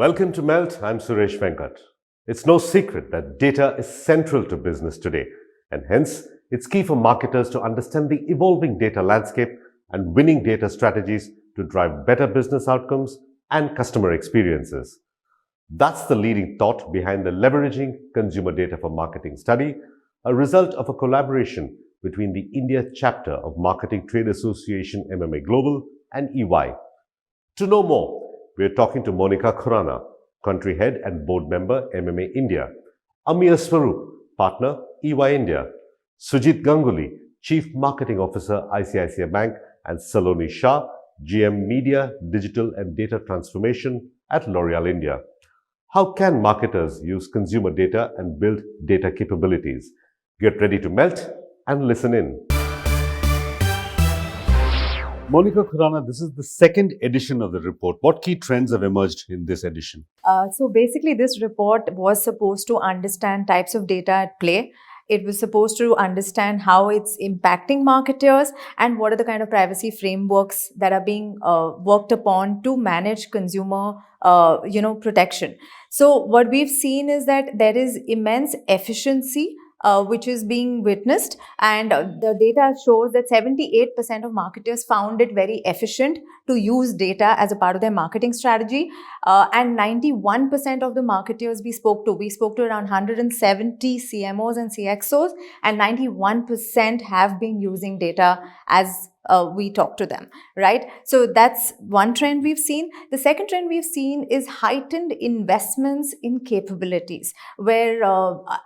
Welcome to Melt. I'm Suresh Venkat. It's no secret that data is central to business today, and hence it's key for marketers to understand the evolving data landscape and winning data strategies to drive better business outcomes and customer experiences. That's the leading thought behind the Leveraging Consumer Data for Marketing study, a result of a collaboration between the India chapter of Marketing Trade Association MMA Global and EY. To know more, we are talking to Moneka Khurana, country head and board member, MMA India; Amiya Swarup, partner, EY India; Sujit Ganguly, chief marketing officer, ICICI Bank; and Saloni Shah, GM Media, Digital and Data Transformation at L'Oréal India. How can marketers use consumer data and build data capabilities? Get ready to melt and listen in. Moneka Khurana, this is the second edition of the report. What key trends have emerged in this edition? So basically, this report was supposed to understand types of data at play. It was supposed to understand how it's impacting marketers and what are the kind of privacy frameworks that are being worked upon to manage consumer protection. So what we've seen is that there is immense efficiency which is being witnessed, and the data shows that 78% of marketers found it very efficient to use data as a part of their marketing strategy, and 91% of the marketers we spoke to around 170 CMOs and CXOs, and 91% have been using data as we talk to them, right? So that's one trend we've seen. The second trend we've seen is heightened investments in capabilities, where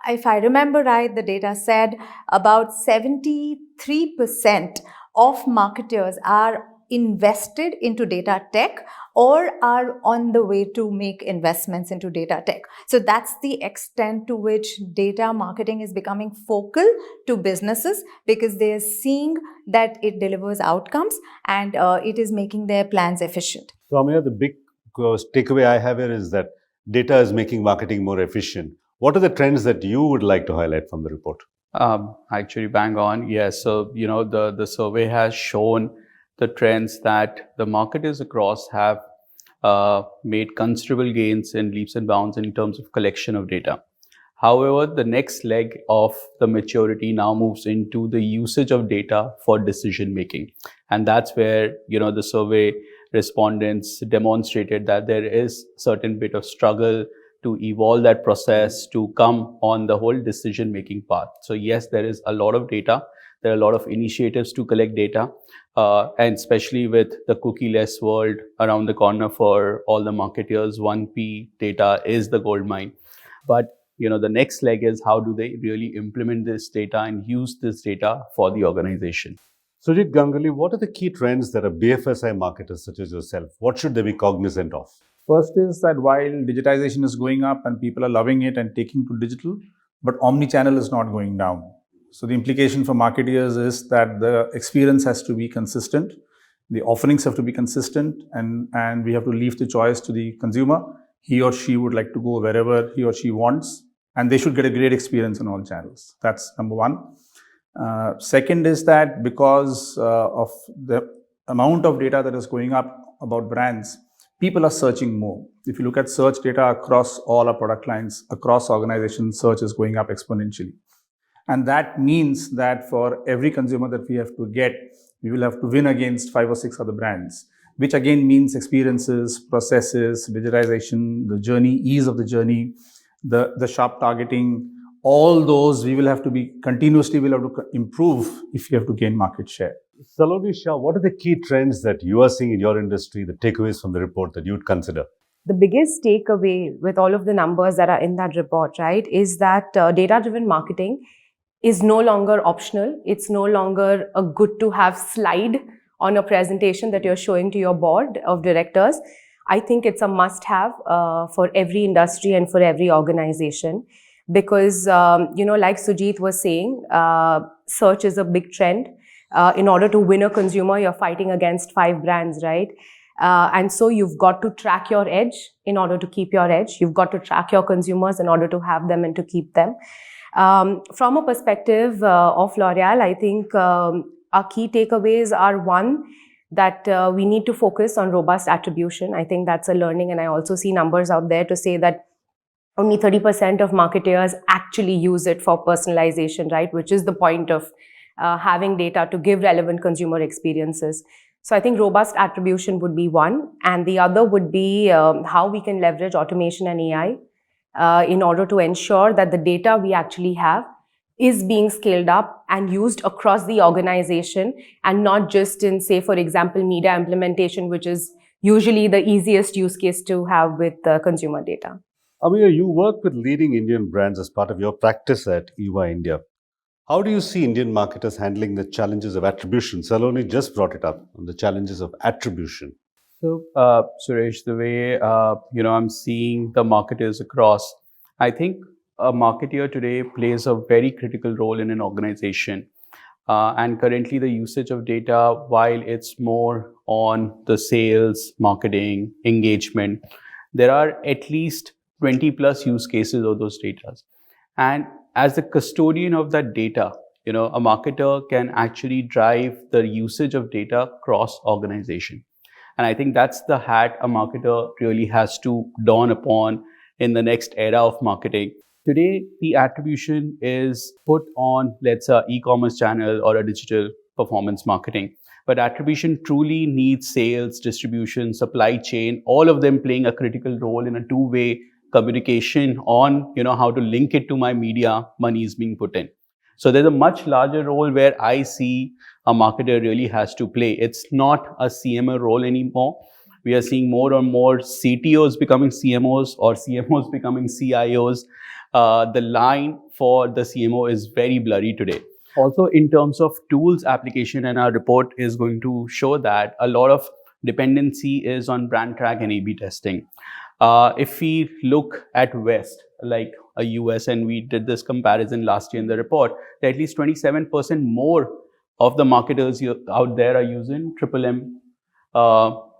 if I remember right, the data said about 73% of marketers are invested into data tech or are on the way to make investments into data tech. So that's the extent to which data marketing is becoming focal to businesses, because they are seeing that it delivers outcomes and it is making their plans efficient. So, Amiya, the big takeaway I have here is that data is making marketing more efficient. What are the trends that you would like to highlight from the report? Actually, bang on. Yes. So, the survey has shown the trends that the marketers across have made considerable gains in leaps and bounds in terms of collection of data. However, the next leg of the maturity now moves into the usage of data for decision making. And that's where, the survey respondents demonstrated that there is certain bit of struggle to evolve that process to come on the whole decision making path. So yes, there is a lot of data. There are a lot of initiatives to collect data, and especially with the cookie-less world around the corner for all the marketers, 1P data is the gold mine. But the next leg is how do they really implement this data and use this data for the organization. Sujit Ganguly, what are the key trends that are BFSI marketers such as yourself, what should they be cognizant of? First is that while digitization is going up and people are loving it and taking to digital, but omni-channel is not going down. So the implication for marketers is that the experience has to be consistent, the offerings have to be consistent, and we have to leave the choice to the consumer. He or she would like to go wherever he or she wants, and they should get a great experience on all channels. That's number one. Second is that because of the amount of data that is going up about brands, people are searching more. If you look at search data across all our product lines, across organizations, search is going up exponentially. And that means that for every consumer that we have to get, we will have to win against 5 or 6 other brands, which again means experiences, processes, digitization, the journey, ease of the journey, the sharp targeting, all those we will have to be continuously will have to improve if you have to gain market share. Saloni Shah, what are the key trends that you are seeing in your industry, the takeaways from the report that you would consider? The biggest takeaway with all of the numbers that are in that report, right, is that data-driven marketing is no longer optional. It's no longer a good to have slide on a presentation that you're showing to your board of directors. I think it's a must have for every industry and for every organization, because, like Sujit was saying, search is a big trend. In order to win a consumer, you're fighting against 5 brands, right? And so you've got to track your edge in order to keep your edge. You've got to track your consumers in order to have them and to keep them. From a perspective of L'Oréal, I think our key takeaways are, one, that we need to focus on robust attribution. I think that's a learning, and I also see numbers out there to say that only 30% of marketers actually use it for personalization, right? Which is the point of having data to give relevant consumer experiences. So I think robust attribution would be one, and the other would be how we can leverage automation and AI in order to ensure that the data we actually have is being scaled up and used across the organization, and not just in, say, for example, media implementation, which is usually the easiest use case to have with consumer data. Amiya, you work with leading Indian brands as part of your practice at EY India. How do you see Indian marketers handling the challenges of attribution? Saloni just brought it up on the challenges of attribution. So, Suresh, the way I'm seeing the marketers across, I think a marketer today plays a very critical role in an organization. And currently, the usage of data, while it's more on the sales, marketing, engagement, there are at least 20 plus use cases of those data. And as the custodian of that data, a marketer can actually drive the usage of data across organization. And I think that's the hat a marketer really has to don upon in the next era of marketing. Today, the attribution is put on, let's say, e-commerce channel or a digital performance marketing. But attribution truly needs sales, distribution, supply chain, all of them playing a critical role in a two-way communication on, how to link it to my media money is being put in. So there's a much larger role where I see a marketer really has to play. It's not a CMO role anymore. We are seeing more and more CTOs becoming CMOs or CMOs becoming CIOs. The line for the CMO is very blurry today. Also, in terms of tools application, and our report is going to show that a lot of dependency is on brand track and A/B testing. If we look at West, like a US, and we did this comparison last year in the report, that at least 27% more of the marketers out there are using M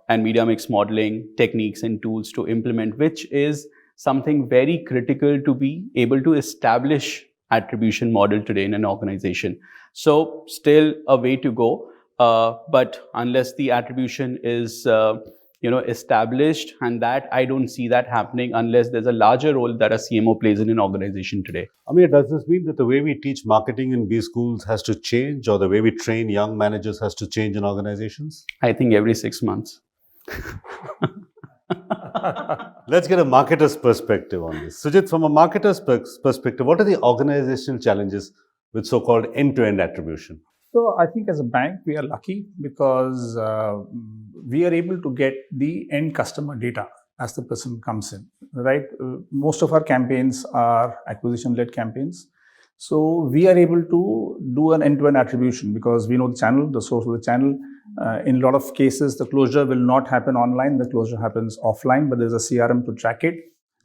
and media mix modeling techniques and tools to implement, which is something very critical to be able to establish attribution model today in an organization. So still a way to go, but unless the attribution is established, and that I don't see that happening unless there's a larger role that a CMO plays in an organization today. Amiya, does this mean that the way we teach marketing in B schools has to change, or the way we train young managers has to change in organizations? I think every 6 months. Let's get a marketer's perspective on this. Sujit, from a marketer's perspective, what are the organizational challenges with so-called end-to-end attribution? So I think as a bank, we are lucky because we are able to get the end customer data as the person comes in, right? Most of our campaigns are acquisition-led campaigns. So we are able to do an end-to-end attribution because we know the channel, the source of the channel. In a lot of cases, the closure will not happen online. The closure happens offline, but there's a CRM to track it.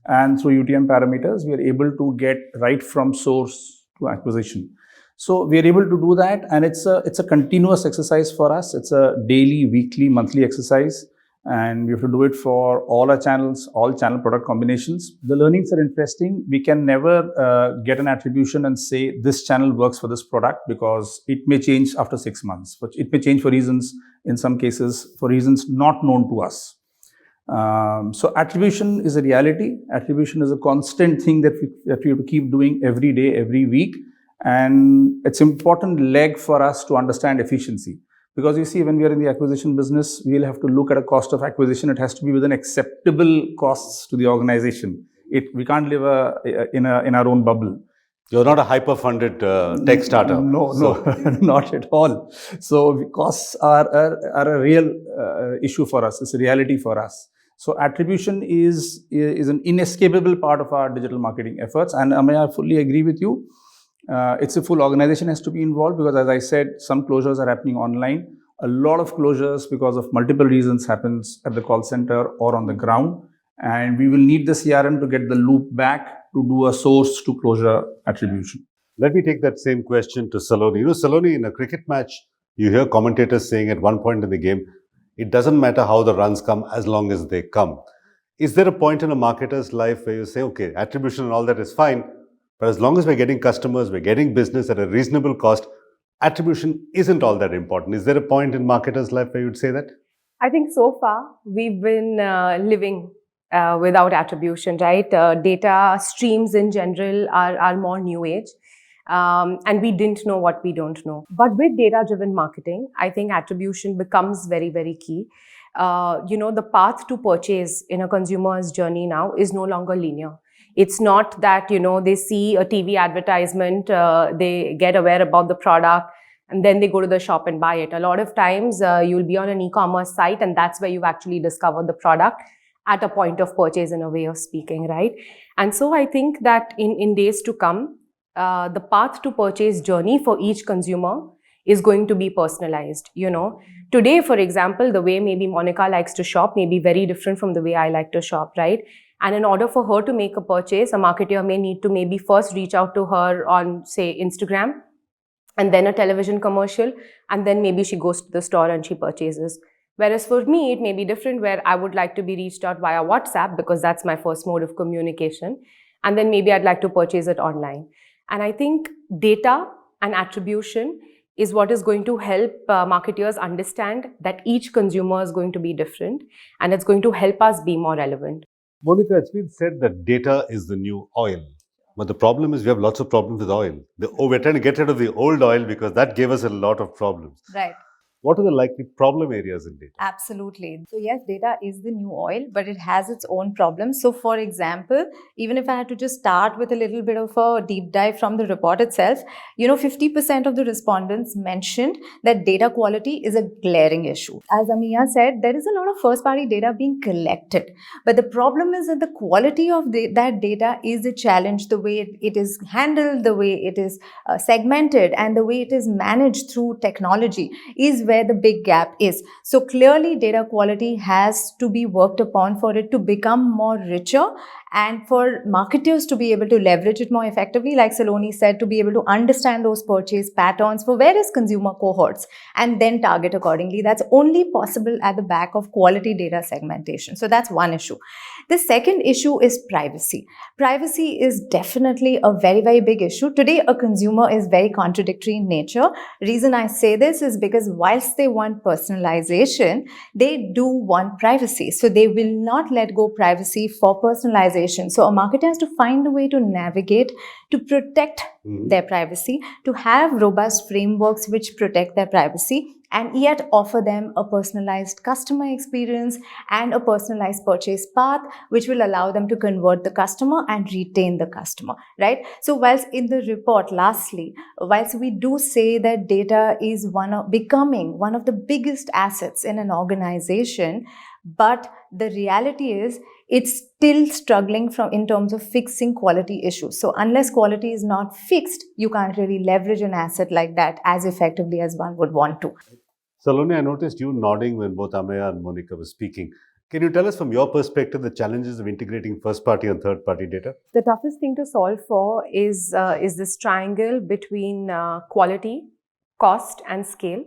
And through UTM parameters, we are able to get right from source to acquisition. So we are able to do that, and it's a continuous exercise for us. It's a daily, weekly, monthly exercise, and we have to do it for all our channels, all channel product combinations. The learnings are interesting. We can never get an attribution and say this channel works for this product because it may change after 6 months, but it may change for reasons, in some cases, for reasons not known to us. So attribution is a reality. Attribution is a constant thing that we have to keep doing every day, every week. And it's an important leg for us to understand efficiency. Because you see, when we are in the acquisition business, we'll have to look at a cost of acquisition. It has to be within acceptable costs to the organization. We can't live in our own bubble. You're not a hyper-funded tech startup. No, not at all. So costs are a real issue for us. It's a reality for us. So attribution is an inescapable part of our digital marketing efforts. And Amiya, I fully agree with you. It's a full organization has to be involved because, as I said, some closures are happening online. A lot of closures, because of multiple reasons, happens at the call center or on the ground. And we will need the CRM to get the loop back to do a source to closure attribution. Let me take that same question to Saloni. Saloni, in a cricket match, you hear commentators saying at one point in the game, it doesn't matter how the runs come as long as they come. Is there a point in a marketer's life where you say, okay, attribution and all that is fine, but as long as we're getting customers, we're getting business at a reasonable cost, attribution isn't all that important. Is there a point in marketers' life where you'd say that? I think so far we've been living without attribution, right? Data streams in general are more new age. And we didn't know what we don't know. But with data-driven marketing, I think attribution becomes very, very key. The path to purchase in a consumer's journey now is no longer linear. It's not that, they see a TV advertisement, they get aware about the product, and then they go to the shop and buy it. A lot of times you'll be on an e-commerce site, and that's where you actually discover the product at a point of purchase, in a way of speaking, right? And so I think that in days to come, the path to purchase journey for each consumer is going to be personalized. Today, for example, the way maybe Moneka likes to shop may be very different from the way I like to shop, right? And in order for her to make a purchase, a marketer may need to maybe first reach out to her on, say, Instagram, and then a television commercial, and then maybe she goes to the store and she purchases. Whereas for me, it may be different, where I would like to be reached out via WhatsApp because that's my first mode of communication. And then maybe I'd like to purchase it online. And I think data and attribution is what is going to help marketers understand that each consumer is going to be different, and it's going to help us be more relevant. Monica, it's been said that data is the new oil. But the problem is we have lots of problems with oil. We're trying to get rid of the old oil because that gave us a lot of problems. Right. What are the likely problem areas in data? Absolutely. So yes, data is the new oil, but it has its own problems. So for example, even if I had to just start with a little bit of a deep dive from the report itself, 50% of the respondents mentioned that data quality is a glaring issue. As Amiya said, there is a lot of first-party data being collected, but the problem is that the quality of that data is a challenge. The way it is handled, the way it is segmented, and the way it is managed through technology is where the big gap is. So clearly data quality has to be worked upon for it to become more richer, and for marketers to be able to leverage it more effectively, like Saloni said, to be able to understand those purchase patterns for various consumer cohorts and then target accordingly. That's only possible at the back of quality data segmentation. So that's one issue. The second issue is privacy. Privacy is definitely a very, very big issue. Today, a consumer is very contradictory in nature. Reason I say this is because whilst they want personalization, they do want privacy. So they will not let go privacy for personalization. So a marketer has to find a way to navigate, to protect their privacy, to have robust frameworks which protect their privacy, and yet offer them a personalized customer experience and a personalized purchase path, which will allow them to convert the customer and retain the customer, right? So whilst in the report, lastly, whilst we do say that data is becoming one of the biggest assets in an organization, but the reality is it's still struggling in terms of fixing quality issues. So unless quality is not fixed, you can't really leverage an asset like that as effectively as one would want to. Saloni, I noticed you nodding when both Amiya and Monica were speaking. Can you tell us from your perspective the challenges of integrating first-party and third-party data? The toughest thing to solve for is this triangle between quality, cost, and scale.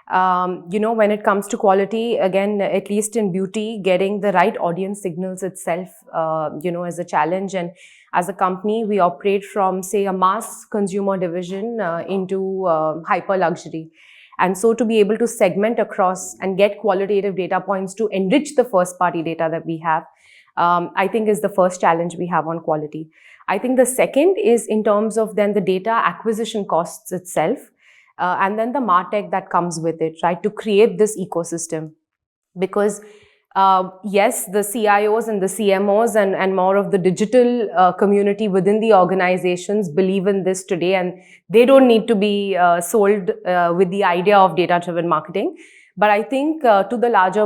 When it comes to quality, again, at least in beauty, getting the right audience signals itself, is a challenge. And as a company, we operate from, say, a mass consumer division into hyper luxury. And so to be able to segment across and get qualitative data points to enrich the first party data that we have, I think is the first challenge we have on quality. I think the second is in terms of then the data acquisition costs itself, and then the MarTech that comes with it, right, to create this ecosystem. Because yes, the CIOs and the CMOs and more of the digital community within the organizations believe in this today, and they don't need to be sold with the idea of data-driven marketing. But I think to the larger,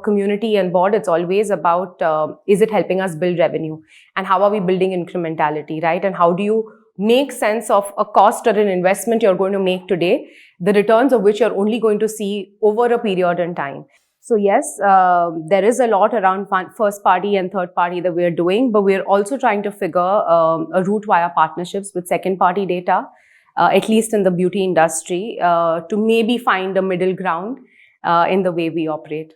community and board, it's always about is it helping us build revenue, and how are we building incrementality, right? And how do you make sense of a cost or an investment you're going to make today, the returns of which you're only going to see over a period in time. So yes, there is a lot around first party and third party that we're doing, but we're also trying to figure a route via partnerships with second party data, at least in the beauty industry, to maybe find a middle ground in the way we operate.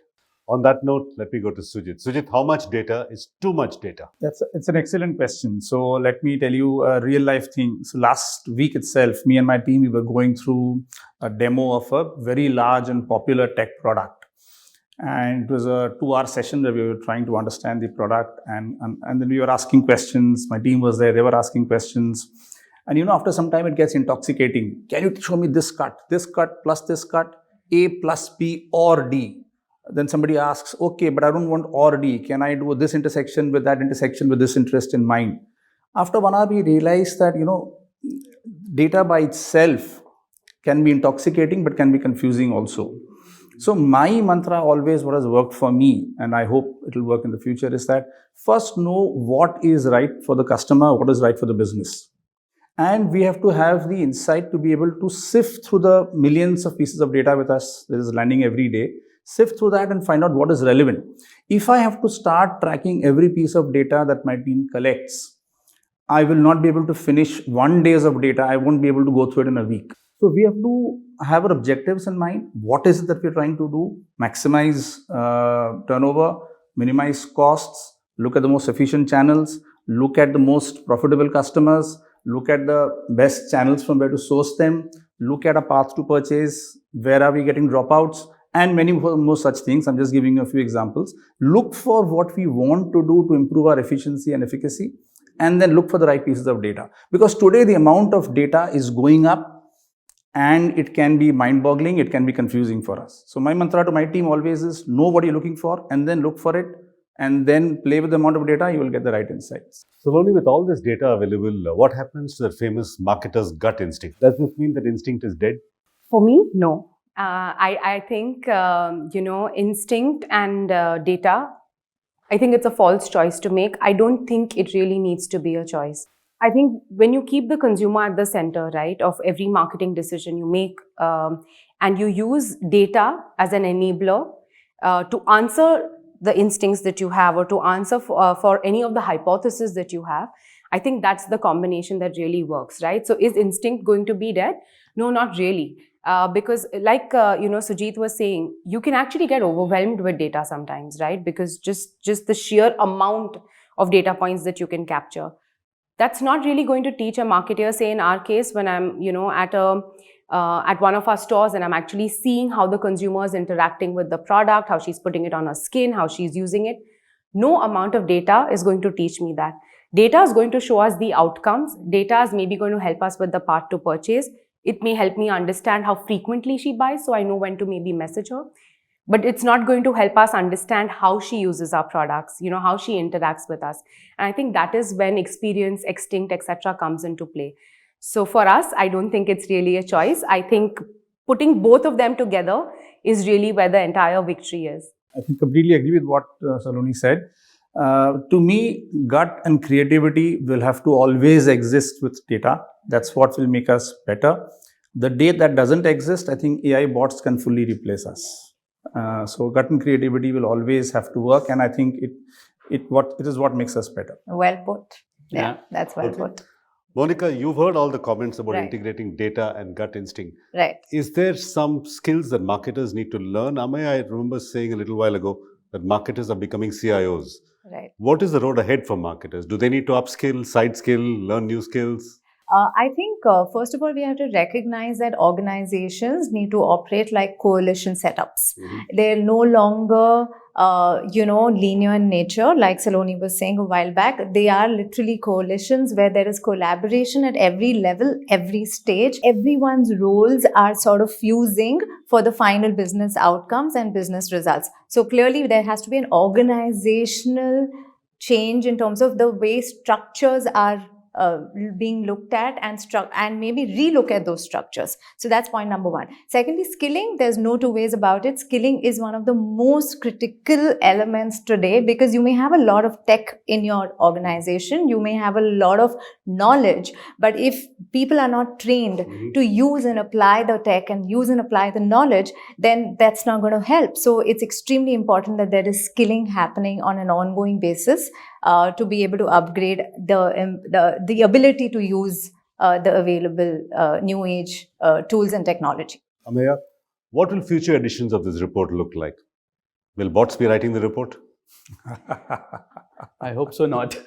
On that note, let me go to Sujit. Sujit, how much data is too much data? It's an excellent question. So let me tell you a real life thing. So last week itself, me and my team, we were going through a demo of a very large and popular tech product. And it was a 2-hour session where we were trying to understand the product. And then we were asking questions. My team was there. They were asking questions. And after some time, it gets intoxicating. Can you show me this cut plus this cut, A plus B or D? Then somebody asks, okay, but I don't want or D. Can I do this intersection with that intersection with this interest in mind? After 1 hour, we realized that, data by itself can be intoxicating, but can be confusing also. So my mantra always, what has worked for me, and I hope it will work in the future, is that first know what is right for the customer, what is right for the business. And we have to have the insight to be able to sift through the millions of pieces of data with us that is landing every day, sift through that and find out what is relevant. If I have to start tracking every piece of data that my team collects, I will not be able to finish 1 day of data. I won't be able to go through it in a week. So we have to have our objectives in mind. What is it that we're trying to do? Maximize turnover, minimize costs, look at the most efficient channels, look at the most profitable customers, look at the best channels from where to source them, look at a path to purchase, where are we getting dropouts, and many more such things. I'm just giving you a few examples. Look for what we want to do to improve our efficiency and efficacy, and then look for the right pieces of data. Because today the amount of data is going up, and it can be mind-boggling, it can be confusing for us. So my mantra to my team always is know what you're looking for and then look for it and then play with the amount of data, you will get the right insights. Saloni, with all this data available, what happens to that famous marketer's gut instinct? Does this mean that instinct is dead? For me, no. I think, instinct and data, I think it's a false choice to make. I don't think it really needs to be a choice. I think when you keep the consumer at the center, right, of every marketing decision you make, and you use data as an enabler to answer the instincts that you have or to answer for any of the hypotheses that you have, I think that's the combination that really works, right? So is instinct going to be dead? No, not really. Because like, Sujit was saying, you can actually get overwhelmed with data sometimes, right? Because just the sheer amount of data points that you can capture. That's not really going to teach a marketer, say in our case, when I'm, at one of our stores and I'm actually seeing how the consumer is interacting with the product, how she's putting it on her skin, how she's using it. No amount of data is going to teach me that. Data is going to show us the outcomes. Data is maybe going to help us with the path to purchase. It may help me understand how frequently she buys, so I know when to maybe message her. But it's not going to help us understand how she uses our products, how she interacts with us. And I think that is when experience, instinct, etc. comes into play. So for us, I don't think it's really a choice. I think putting both of them together is really where the entire victory is. I think completely agree with what Saloni said. To me, gut and creativity will have to always exist with data. That's what will make us better. The day that doesn't exist, I think AI bots can fully replace us. So gut and creativity will always have to work, and I think it is what makes us better. Well put. Yeah. That's well put. Moneka, you've heard all the comments about Right. integrating data and gut instinct. Right. Is there some skills that marketers need to learn? Amiya, I remember saying a little while ago that marketers are becoming CIOs. Right. What is the road ahead for marketers? Do they need to upskill, side skill, learn new skills? I think, first of all, we have to recognize that organizations need to operate like coalition setups. They're no longer, linear in nature, like Saloni was saying a while back. They are literally coalitions where there is collaboration at every level, every stage. Everyone's roles are sort of fusing for the final business outcomes and business results. So clearly, there has to be an organizational change in terms of the way structures are being looked at and maybe relook at those structures. So that's point number one. Secondly, skilling, there's no two ways about it. Skilling is one of the most critical elements today because you may have a lot of tech in your organization, you may have a lot of knowledge, but if people are not trained to use and apply the tech and use and apply the knowledge, then that's not going to help. So it's extremely important that there is skilling happening on an ongoing basis to be able to upgrade the ability to use the available new age tools and technology. Amiya, what will future editions of this report look like? Will bots be writing the report? I hope so not.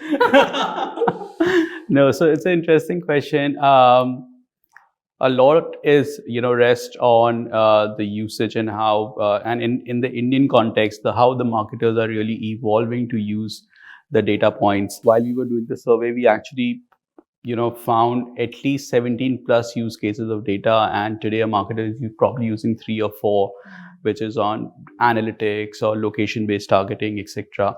No, so it's an interesting question. A lot is, rest on the usage and how, and in the Indian context, how the marketers are really evolving to use the data points. While we were doing the survey, we actually, found at least 17 plus use cases of data, and today a marketer is probably using 3 or 4, which is on analytics or location-based targeting, etc.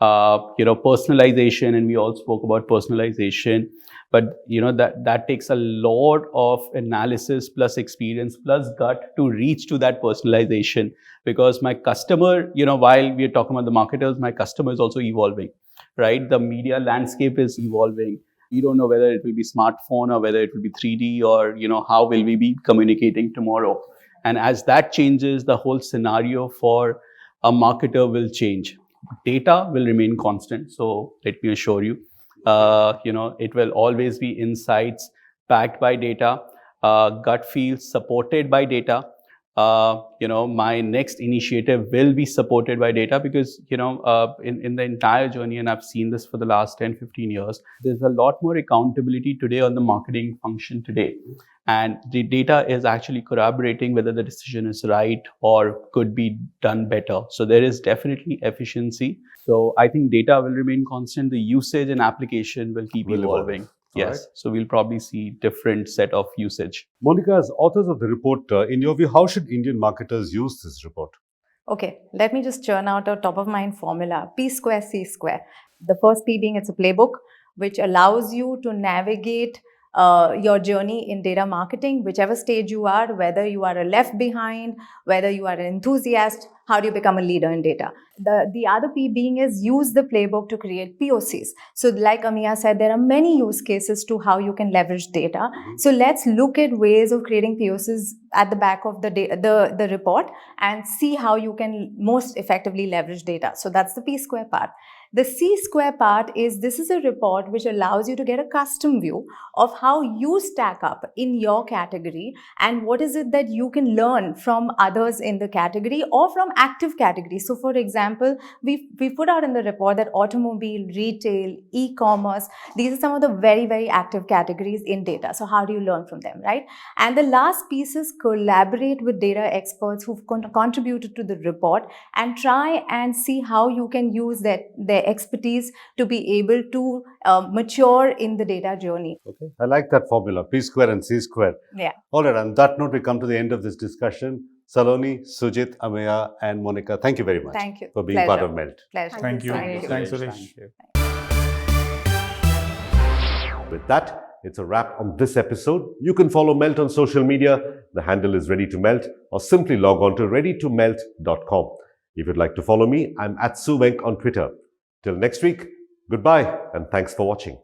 Personalization, and we all spoke about personalization, but that takes a lot of analysis plus experience plus gut to reach to that personalization, because my customer, while we are talking about the marketers, my customer is also evolving, right? The media landscape is evolving. We don't know whether it will be smartphone or whether it will be 3D, or how will we be communicating tomorrow. And as that changes, the whole scenario for a marketer will change. Data will remain constant. So let me assure you, it will always be insights backed by data, gut feels supported by data. My next initiative will be supported by data, because, in the entire journey, and I've seen this for the last 10, 15 years, there's a lot more accountability today on the marketing function today. And the data is actually corroborating whether the decision is right or could be done better. So there is definitely efficiency. So I think data will remain constant. The usage and application will keep evolving. Yes. Right. So we'll probably see different set of usage. Moneka, as authors of the report, in your view, how should Indian marketers use this report? Okay, let me just churn out a top of mind formula, P square, C square. The first P being it's a playbook, which allows you to navigate your journey in data marketing, whichever stage you are, whether you are a left behind, whether you are an enthusiast, how do you become a leader in data? The other P being is use the playbook to create POCs. So like Amiya said, there are many use cases to how you can leverage data. So let's look at ways of creating POCs at the back of the report and see how you can most effectively leverage data. So that's the P square part. The C square part is, this is a report which allows you to get a custom view of how you stack up in your category and what is it that you can learn from others in the category or from active categories. So for example, we put out in the report that automobile, retail, e-commerce, these are some of the very, very active categories in data. So how do you learn from them, right? And the last piece is collaborate with data experts who've contributed to the report and try and see how you can use their expertise to be able to mature in the data journey. Okay, I like that formula, P square and C square. Yeah. All right, on that note, we come to the end of this discussion. Saloni, Sujit, Amiya and Moneka, thank you very much. Thank you. For being part of Melt. Pleasure. Thank you. Thank you. Thanks, Suresh. Thank you. With that, it's a wrap on this episode. You can follow Melt on social media. The handle is Ready to Melt, or simply log on to readytomelt.com. If you'd like to follow me, I'm @Suvenk on Twitter. Till next week, goodbye and thanks for watching.